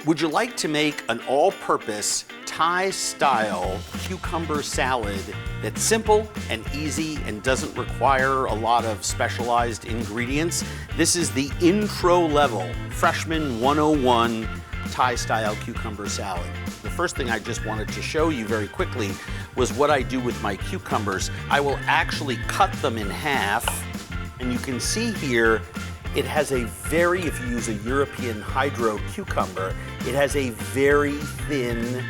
Would you like to make an all-purpose Thai-style cucumber salad that's simple and easy and doesn't require a lot of specialized ingredients? This is the intro level Freshman 101 Thai-style cucumber salad. The first thing I just wanted to show you very quickly was what I do with my cucumbers. I will actually cut them in half, and you can see here it has a very, if you use a European hydro cucumber, it has a very thin,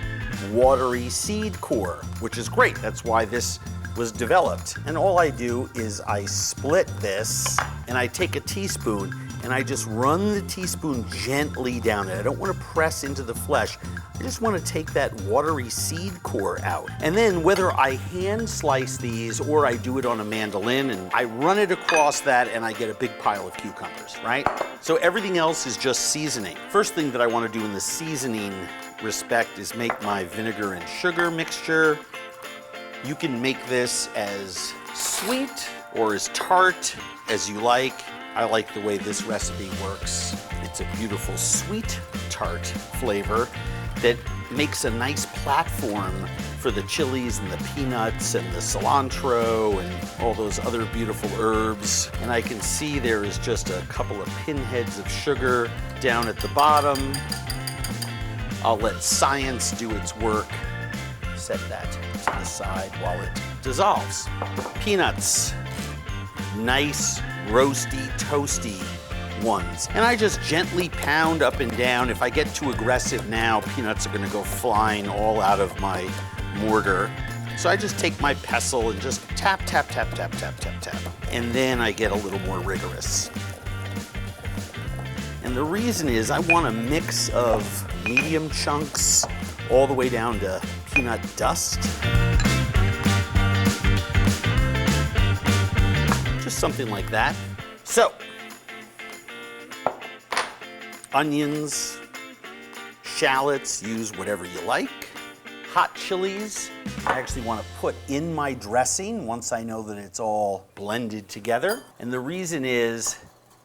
watery seed core, which is great. That's why this was developed. And all I do is I split this, and I take a teaspoon, and I just run the teaspoon gently down it. I don't want to press into the flesh. I just want to take that watery seed core out. And then whether I hand slice these or I do it on a mandolin, and I run it across that and I get a big pile of cucumbers, right? So everything else is just seasoning. First thing that I want to do in the seasoning respect is make my vinegar and sugar mixture. You can make this as sweet or as tart as you like. I like the way this recipe works. It's a beautiful sweet tart flavor that makes a nice platform for the chilies and the peanuts and the cilantro and all those other beautiful herbs. And I can see there is just a couple of pinheads of sugar down at the bottom. I'll let science do its work. Set that to the side while it dissolves. Peanuts, nice, roasty, toasty ones. And I just gently pound up and down. If I get too aggressive now, peanuts are gonna go flying all out of my mortar. So I just take my pestle and just tap, tap, tap, tap, tap, tap, tap. And then I get a little more rigorous. And the reason is I want a mix of medium chunks all the way down to peanut dust. Just something like that. So, onions, shallots, use whatever you like. Hot chilies, I actually want to put in my dressing once I know that it's all blended together. And the reason is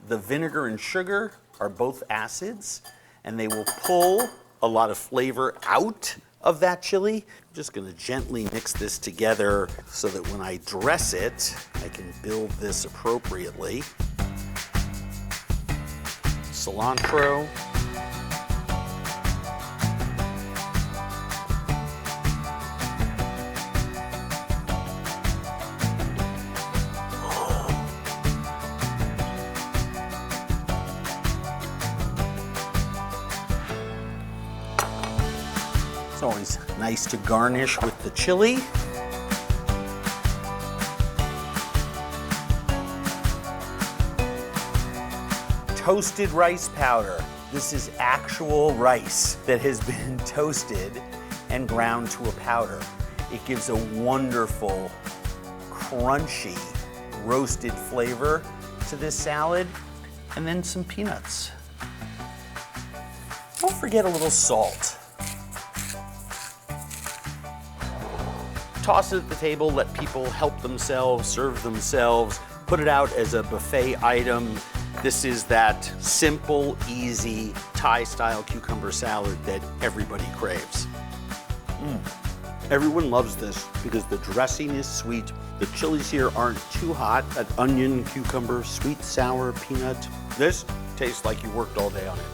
the vinegar and sugar are both acids, and they will pull a lot of flavor out of that chili. I'm just gonna gently mix this together so that when I dress it, I can build this appropriately. Cilantro. It's always nice to garnish with the chili. Toasted rice powder. This is actual rice that has been toasted and ground to a powder. It gives a wonderful, crunchy, roasted flavor to this salad. And then some peanuts. Don't forget a little salt. Toss it at the table, let people help themselves, serve themselves, put it out as a buffet item. This is that simple, easy, Thai-style cucumber salad that everybody craves. Everyone loves this because the dressing is sweet. The chilies here aren't too hot. That onion, cucumber, sweet, sour, peanut. This tastes like you worked all day on it.